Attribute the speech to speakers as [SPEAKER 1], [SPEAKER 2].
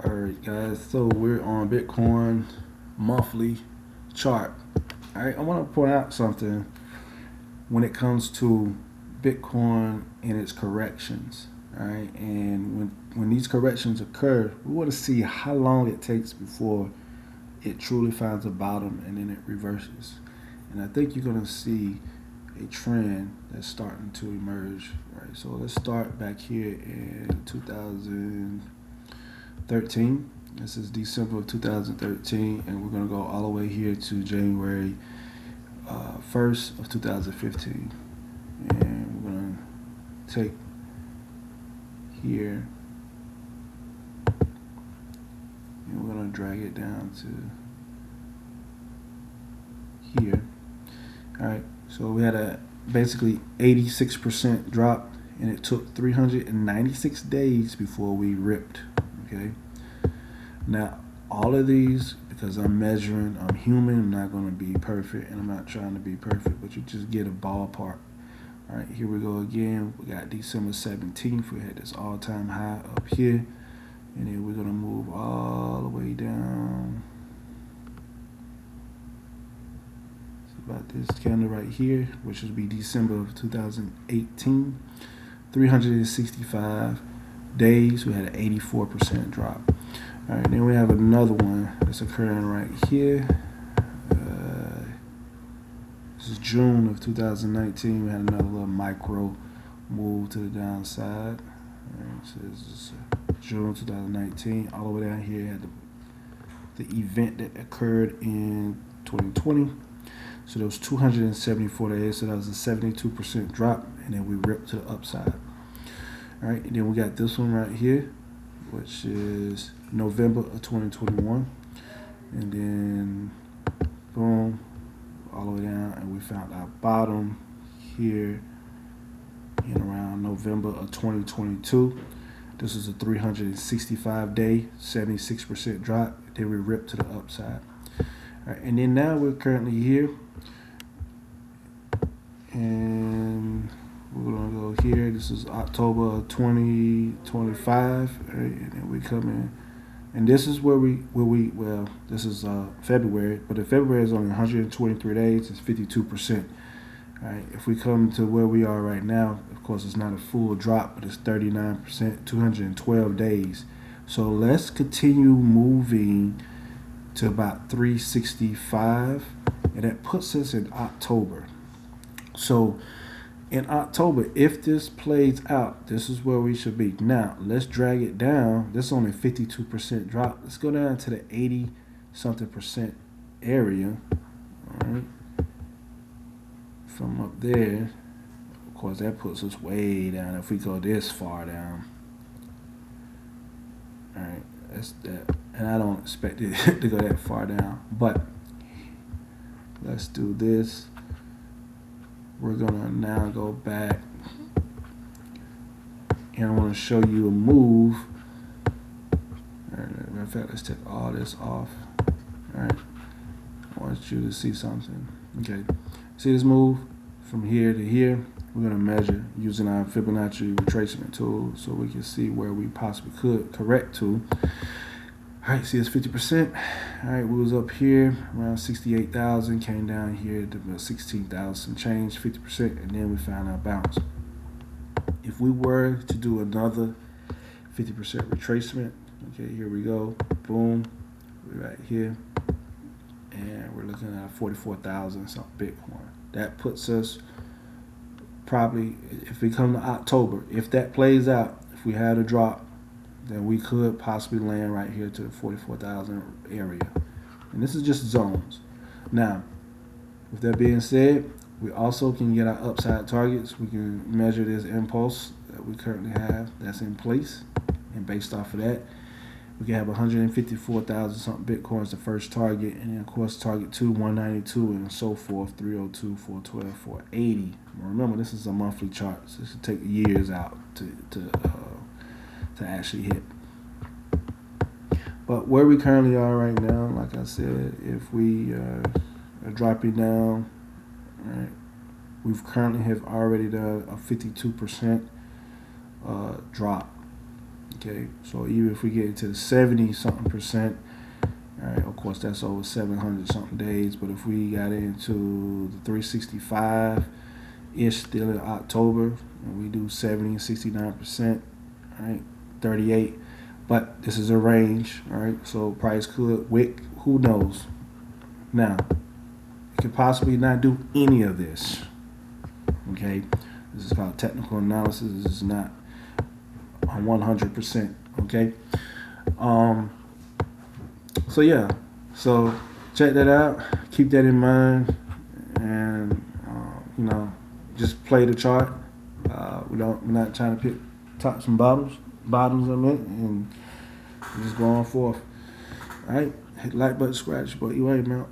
[SPEAKER 1] All right, guys. So we're on Bitcoin monthly chart. All right, I want to point out something when it comes to Bitcoin and its corrections. All right, and when these corrections occur, we want to see how long it takes before it truly finds a bottom and then it reverses. And I think you're gonna see a trend that's starting to emerge. Right. So let's start back here in 2013. This is December of 2013, and we're gonna go all the way here to January 1st of 2015, and we're gonna take here and we're gonna drag it down to here. All right, so we had a basically 86% drop, and it took 396 days before we ripped. Okay, now all of these, because I'm measuring, I'm human, I'm not going to be perfect, and I'm not trying to be perfect, but you just get a ballpark. All right, here we go again. We got December 17th. We had this all-time high up here, and then we're going to move all the way down. It's about this candle right here, which would be December of 2018. 365 days. We had an 84% drop. All right, then we have another one that's occurring right here. This is June of 2019. We had another little micro move to the downside. Right, so this is June 2019. All the way down here, had the event that occurred in 2020. So there was 274 days. So that was a 72% drop, and then we ripped to the upside. All right, and then we got this one right here, which is November of 2021, and then boom, all the way down, and we found our bottom here in around November of 2022. This is a 365-day, 76% drop. Then we ripped to the upside. All right, and then now we're currently here, and we're gonna go here. This is October 2025, right? And then we come in, and this is where we well, this is February, but if February is only 123 days, it's 52%. All right, if we come to where we are right now, of course, it's not a full drop, but it's 39%, 212 days. So let's continue moving to about 365, and that puts us in October. So in October, if this plays out, this is where we should be. Now, let's drag it down. This is only 52% drop. Let's go down to the 80-something% area. All right. From up there, of course, that puts us way down if we go this far down. All right, that's that. And I don't expect it to go that far down. But let's do this. We're gonna now go back, and I want to show you a move. All right, matter of fact, let's take all this off. All right, I want you to see something. Okay, see this move from here to here? We're gonna measure using our Fibonacci retracement tool, so we can see where we possibly could correct to. All right, see it's 50%. All right, we was up here around 68,000, came down here to about 16,000 change, 50%, and then we found our bounce. If we were to do another 50% retracement, okay, here we go, boom, we're right here, and we're looking at 44,000 something Bitcoin. That puts us probably, if we come to October, if that plays out, if we had a drop, then we could possibly land right here to the 44,000 area. And this is just zones. Now, with that being said, we also can get our upside targets. We can measure this impulse that we currently have that's in place. And based off of that, we can have 154,000 something Bitcoins, the first target. And then, of course, target 2, 192, and so forth, 302, 412, 480. Remember, this is a monthly chart, so this will take years out to actually hit. But where we currently are right now, like I said, if we are dropping down, right, we've currently have already done a 52% drop. Okay, so even if we get into the 70 something percent, all right, of course that's over 700 something days. But if we got into the 365 ish still in October, and we do 70 and 69%, all right, 38. But this is a range, all right. So price could wick, who knows? Now, it could possibly not do any of this. Okay, this is called technical analysis. This is not 100%. Okay. So yeah, so check that out. Keep that in mind, and you know, just play the chart. We're not trying to pick tops and bottoms of it, and just go on forth. All right, hit the like button, subscribe, your boy E-Way, man.